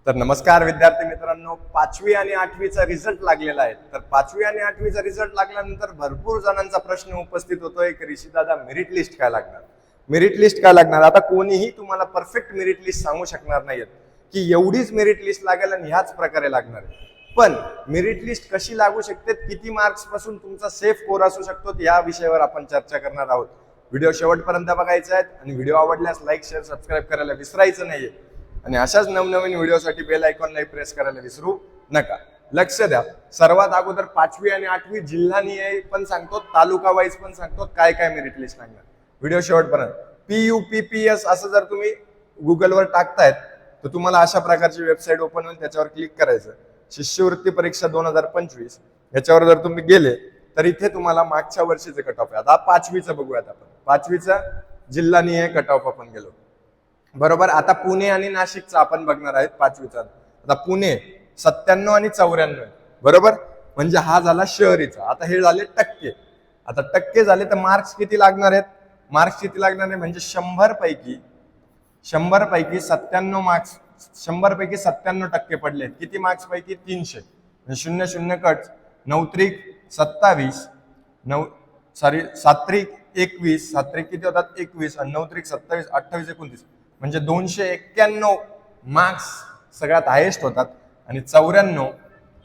तर नमस्कार विद्यार्थी मित्रांनो, 5वी आणि 8वीचा रिझल्ट लागलेला आहे. तर 5वी आणि 8वीचा रिझल्ट लागल्यानंतर भरपूर जणांचा प्रश्न उपस्थित होतोय की ऋषी दादा मेरिट लिस्ट काय लागणार, मेरिट लिस्ट काय लागणार. आता कोणीही तुम्हाला परफेक्ट मेरिट लिस्ट सांगू शकणार नाहीत की एवढीच मेरिट लिस्ट लागेल आणि ह्याच प्रकारे लागणार आहे. पण मेरिट लिस्ट कशी लागू शकते, किती मार्क्स पासून तुमचा सेफ स्कोर असू शकतो, या विषयावर आपण चर्चा करणार आहोत. व्हिडिओ शेवटपर्यंत बघायचा आहे आणि व्हिडिओ आवडल्यास लाईक शेअर सबस्क्राईब करायला विसरायचं नाहीये आणि अशाच नवनवीन व्हिडिओसाठी बेल आयकॉनला प्रेस करायला विसरू नका. लक्ष द्या, सर्वात अगोदर 5वी आणि 8वी जिल्हानिहाय पण सांगतो, तालुका वाईज पण सांगतो काय काय मेरिट लिस्ट लागणार. व्हिडिओ शेवटपर्यंत. PUPPS असं जर तुम्ही गुगलवर टाकतायत तर तुम्हाला अशा प्रकारची वेबसाईट ओपन होईल, त्याच्यावर क्लिक करायचं. शिष्यवृत्ती परीक्षा 2025 याच्यावर जर तुम्ही गेले तर इथे तुम्हाला मागच्या वर्षीचे कट ऑफ आहे. आता 5वीचं बघूयात आपण. 5वीचा जिल्हानिहाय कट ऑफ आपण गेलो बरोबर. आता पुणे आणि नाशिकचा आपण बघणार आहेत 5वीचा. आता पुणे 97 आणि 94 बरोबर, म्हणजे हा झाला शहरीचा. आता हे झाले टक्के. आता टक्के झाले तर मार्क्स किती लागणार आहेत, मार्क्स किती लागणार आहे म्हणजे 100 पैकी 97 मार्क्स, 100 पैकी 97% पडले. किती मार्क्स पैकी 300, 0 कट 9 त्रिक 27, 7 त्रिक 21, 7 त्रिक किती होतात 21 आणि 9 त्रिक 27, 28, 29 म्हणजे 291 मार्क्स सगळ्यात हायेस्ट होतात. आणि 94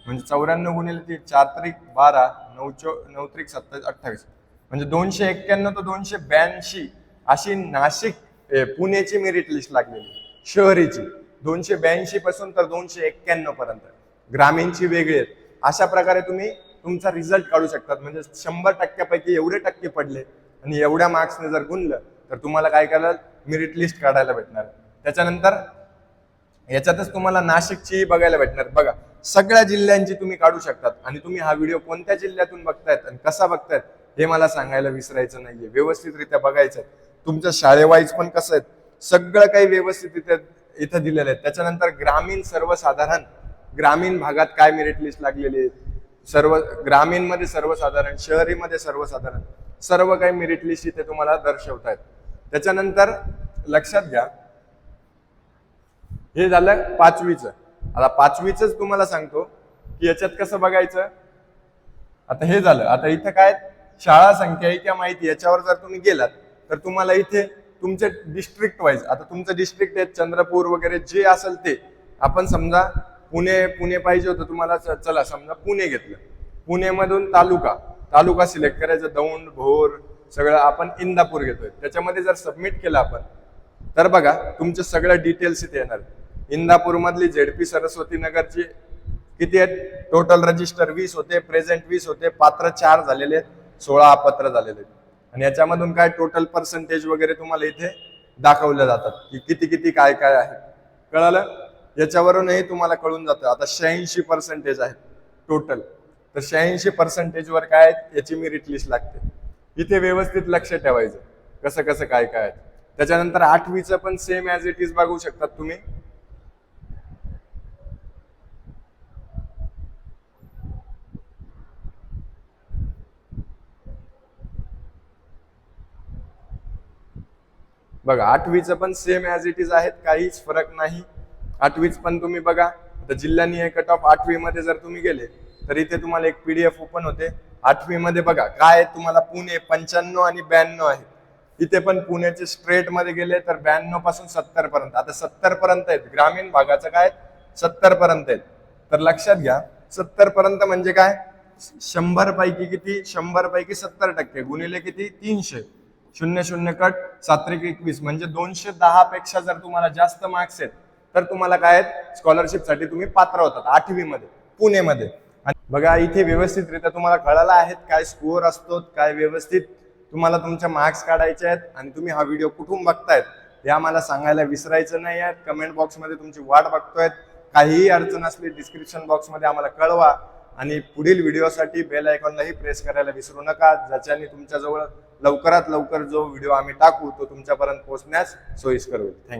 म्हणजे 94 गुणिले 4 त्रिक 12, 9 त्रिक 27, 28 म्हणजे 291 ते 282 अशी नाशिक पुण्याची मेरिट लिस्ट लागलेली. शहरीची 282 पासून तर 291 पर्यंत, ग्रामीणची वेगळी आहेत. अशा प्रकारे तुम्ही तुमचा रिझल्ट काढू शकतात. म्हणजे 100% एवढे टक्के पडले आणि एवढ्या मार्क्सने जर गुणलं तर तुम्हाला काय कराल, मेरिट लिस्ट काढायला भेटणार. त्याच्यानंतर याच्यातच तुम्हाला नाशिकची बघायला भेटणार. बघा, सगळ्या जिल्ह्यांची तुम्ही काढू शकतात. आणि तुम्ही हा व्हिडिओ कोणत्या जिल्ह्यातून बघतायत आणि कसा बघतायत हे मला सांगायला विसरायचं नाहीये. व्यवस्थितरित्या बघायचं. तुमच्या शाळेवाईज पण कसं आहे, सगळं काही व्यवस्थित इथं दिलेलं आहे. त्याच्यानंतर ग्रामीण सर्वसाधारण, ग्रामीण भागात काय मेरिट लिस्ट लागलेली आहे, सर्व ग्रामीण मध्ये सर्वसाधारण, शहरीमध्ये सर्वसाधारण, सर्व काही मेरिट लिस्ट इथे तुम्हाला दर्शवतायत. त्याच्यानंतर लक्षात घ्या, हे झालं 5वीचं. आता 5वीच तुम्हाला सांगतो की याच्यात कसं बघायचं. आता हे झालं. आता इथं काय शाळा संख्या किंवा माहिती याच्यावर जर तुम्ही गेलात तर तुम्हाला इथे तुमचे डिस्ट्रिक्ट वाईज, आता तुमचं डिस्ट्रिक्ट आहे चंद्रपूर वगैरे जे असेल ते, आपण समजा पुणे पाहिजे होतं तुम्हाला, चला समजा पुणे घेतलं. पुणेमधून तालुका सिलेक्ट करायचं, दौंड भोर सगळं. आपण इंदापूर घेतोय, त्याच्यामध्ये जर सबमिट केलं आपण तर बघा तुमचे सगळं डिटेल्स इथे येणार. इंदापूर मधली ZP सरस्वती नगरची किती आहेत, टोटल रजिस्टर 20 होते, प्रेझेंट 20 होते, पात्र 4 झालेले आहेत, 16 अपात्र झालेले आहेत. आणि याच्यामधून काय टोटल पर्सेंटेज वगैरे तुम्हाला इथे दाखवले जातात की किती किती काय काय आहे. कळालं, याच्यावरूनही तुम्हाला कळून जातं. आता 86% आहे टोटल. तर 86% वर काय याची मेरिट लिस्ट लागते. इथे व्यवस्थित लक्ष ठेवायचं कसं कसं काय काय आहे. त्याच्यानंतर 8वीचं पण सेम ॲज इट इज बघू शकतात तुम्ही. बघा 8वीचं पण सेम ॲज इट इज आहेत, काहीच फरक नाही. 8वीच पण तुम्ही बघा. आता जिल्हानिहाय कट ऑफ 8वी मध्ये जर तुम्ही गेले तर इथे तुम्हाला एक PDF ओपन होते. 8वी मध्ये बघा काय तुम्हाला पुणे 95 आणि 92 आहे. इथे पण पुण्याचे स्ट्रेट मध्ये गेले तर 92 पासून 70 पर्यंत. आता 70 पर्यंत आहेत. ग्रामीण भागाचं काय 70 पर्यंत आहेत. तर लक्षात घ्या 70 पर्यंत म्हणजे काय, 100 पैकी किती, 100 पैकी 70% गुणिले किती 300, 0 कट 7 त्रिक 21 म्हणजे 210 पेक्षा जर तुम्हाला जास्त मार्क्स आहेत तर तुम्हाला काय स्कॉलरशिप साठी तुम्ही पात्र होतात 8वी मध्ये पुणेमध्ये. बघा इथे व्यवस्थितरित्या तुम्हाला कळालं आहेत काय स्कोअर असतो, काय व्यवस्थित तुम्हाला तुमचे मार्क्स काढायचे आहेत. आणि तुम्ही हा व्हिडिओ कुठून बघतायत हे आम्हाला सांगायला विसरायचं नाही आहे. कमेंट बॉक्समध्ये तुमची वाट बघतोय. काहीही अडचण असली डिस्क्रिप्शन बॉक्समध्ये आम्हाला कळवा. आणि पुढील व्हिडिओसाठी बेल आयकॉनलाही प्रेस करायला विसरू नका, ज्याच्याने तुमच्याजवळ लवकरात लवकर जो व्हिडिओ आम्ही टाकू तो तुमच्यापर्यंत पोहोचण्यास सोयीस्कर होईल. थँक्यू.